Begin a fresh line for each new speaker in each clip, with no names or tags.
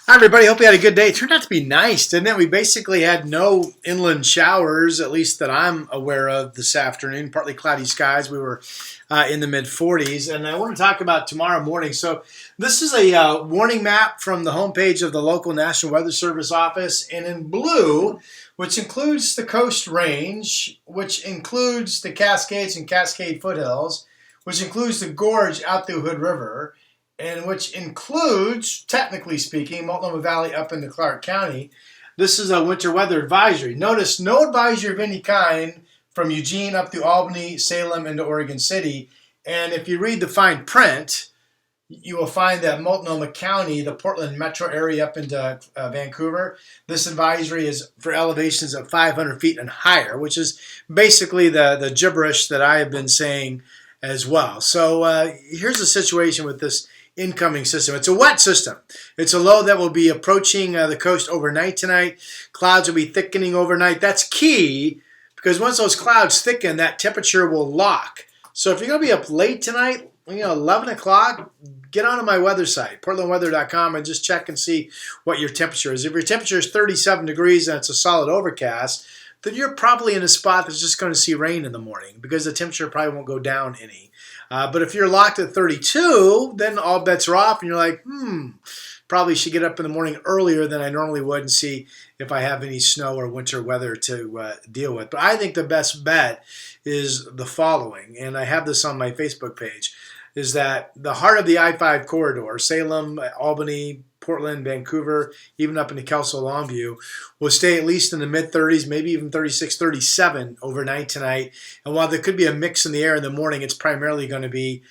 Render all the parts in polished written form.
Hi, everybody. Hope you had a good day. It turned out to be nice, didn't it? We basically had no inland showers, at least that I'm aware of this afternoon. Partly cloudy skies. We were in the mid 40s. And I want to talk about tomorrow morning. So, this is a warning map from the homepage of the local National Weather Service office. And in blue, which includes the Coast Range, which includes the Cascades and Cascade foothills, which includes the gorge out through Hood River, and which includes, technically speaking, Multnomah Valley up into Clark County. This is a winter weather advisory. Notice no advisory of any kind from Eugene up through Albany, Salem, into Oregon City. And if you read the fine print, you will find that Multnomah County, the Portland metro area up into Vancouver, this advisory is for elevations of 500 feet and higher, which is basically the gibberish that I have been saying as well. So here's the situation with this incoming system. It's a wet system. It's a low that will be approaching the coast overnight tonight. Clouds will be thickening overnight. That's key because once those clouds thicken, that temperature will lock. So if you're going to be up late tonight, 11 o'clock, get onto my weather site, portlandweather.com, and just check and see what your temperature is. If your temperature is 37 degrees and it's a solid overcast, then you're probably in a spot that's just going to see rain in the morning because the temperature probably won't go down any. But if you're locked at 32, then all bets are off and you're like, probably should get up in the morning earlier than I normally would and see if I have any snow or winter weather to deal with. But I think the best bet is the following, and I have this on my Facebook page, is that the heart of the I-5 corridor, Salem, Albany, Portland, Vancouver, even up into Kelso, Longview, will stay at least in the mid-30s, maybe even 36, 37 overnight tonight. And while there could be a mix in the air in the morning, it's primarily going to be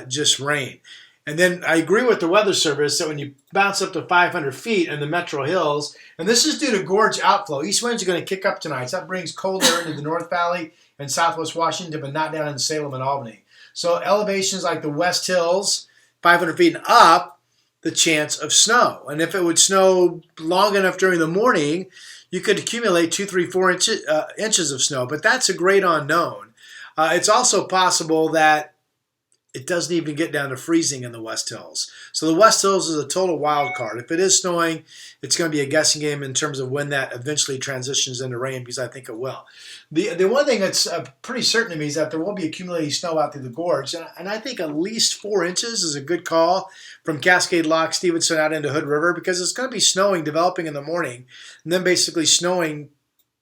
just rain. And then I agree with the Weather Service that when you bounce up to 500 feet in the Metro Hills, and this is due to gorge outflow, east winds are going to kick up tonight. So that brings cold air into the North Valley and Southwest Washington, but not down in Salem and Albany. So elevations like the West Hills, 500 feet and up, the chance of snow. And if it would snow long enough during the morning, you could accumulate 2, 3, 4 inches of snow. But that's a great unknown. It's also possible that it doesn't even get down to freezing in the West Hills. So the West Hills is a total wild card. If it is snowing, it's going to be a guessing game in terms of when that eventually transitions into rain, because I think it will. The one thing that's pretty certain to me is that there will be accumulating snow out through the gorge, and I think at least 4 inches is a good call from Cascade Lock, Stevenson out into Hood River, because it's going to be snowing, developing in the morning, and then basically snowing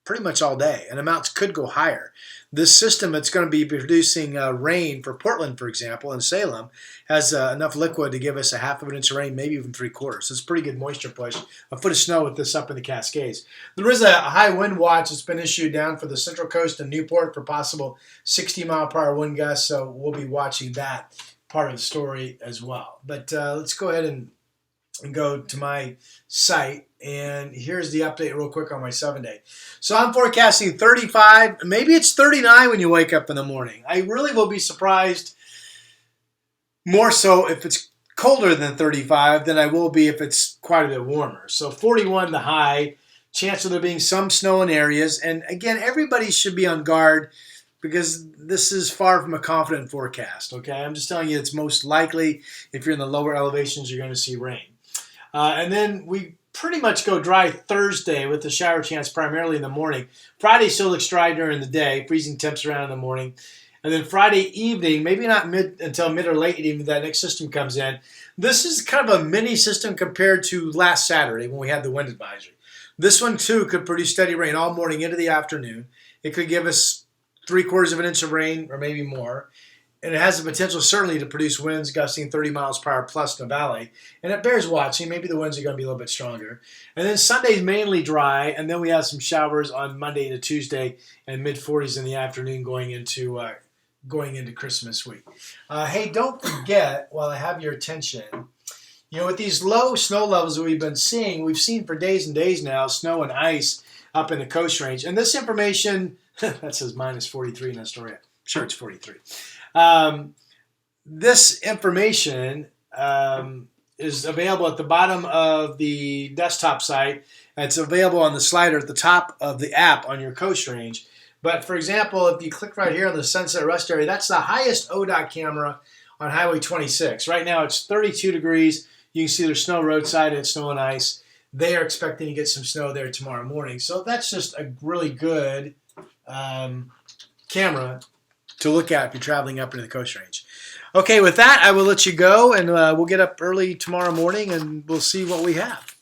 pretty much all day, and amounts could go higher. This system that's going to be producing rain for Portland, for example, and Salem, has enough liquid to give us a half of an inch of rain, maybe even 3/4. So it's a pretty good moisture push. A foot of snow with this up in the Cascades. There is a high wind watch that's been issued down for the Central Coast and Newport for possible 60-mile-per-hour wind gusts, so we'll be watching that part of the story as well. But let's go ahead and go to my site, and here's the update real quick on my 7-day. So I'm forecasting 35, maybe it's 39 when you wake up in the morning. I really will be surprised more so if it's colder than 35 than I will be if it's quite a bit warmer. So 41 the high, chance of there being some snow in areas, and again, everybody should be on guard because this is far from a confident forecast, okay? I'm just telling you it's most likely if you're in the lower elevations, you're going to see rain. And then we pretty much go dry Thursday with the shower chance primarily in the morning. Friday still looks dry during the day, freezing temps around in the morning. And then Friday evening, maybe not until mid or late evening, that next system comes in. This is kind of a mini system compared to last Saturday when we had the wind advisory. This one, too, could produce steady rain all morning into the afternoon. It could give us 3/4 of an inch of rain or maybe more. And it has the potential certainly to produce winds gusting 30 miles per hour plus in the valley. And it bears watching. Maybe the winds are going to be a little bit stronger. And then Sunday's mainly dry. And then we have some showers on Monday to Tuesday and mid-40s in the afternoon going into Christmas week. Hey, don't forget, while I have your attention, with these low snow levels that we've been seeing, we've seen for days and days now snow and ice up in the Coast Range. And this information, that says minus 43 in Astoria. Sure, it's 43. This information is available at the bottom of the desktop site. It's available on the slider at the top of the app on your Coast Range. But for example, if you click right here on the Sunset Rest area, that's the highest ODOT camera on Highway 26. Right now it's 32 degrees. You can see there's snow roadside and snow and ice. They are expecting to get some snow there tomorrow morning. So that's just a really good camera to look at if you're traveling up into the Coast Range. Okay, with that, I will let you go, and we'll get up early tomorrow morning, and we'll see what we have.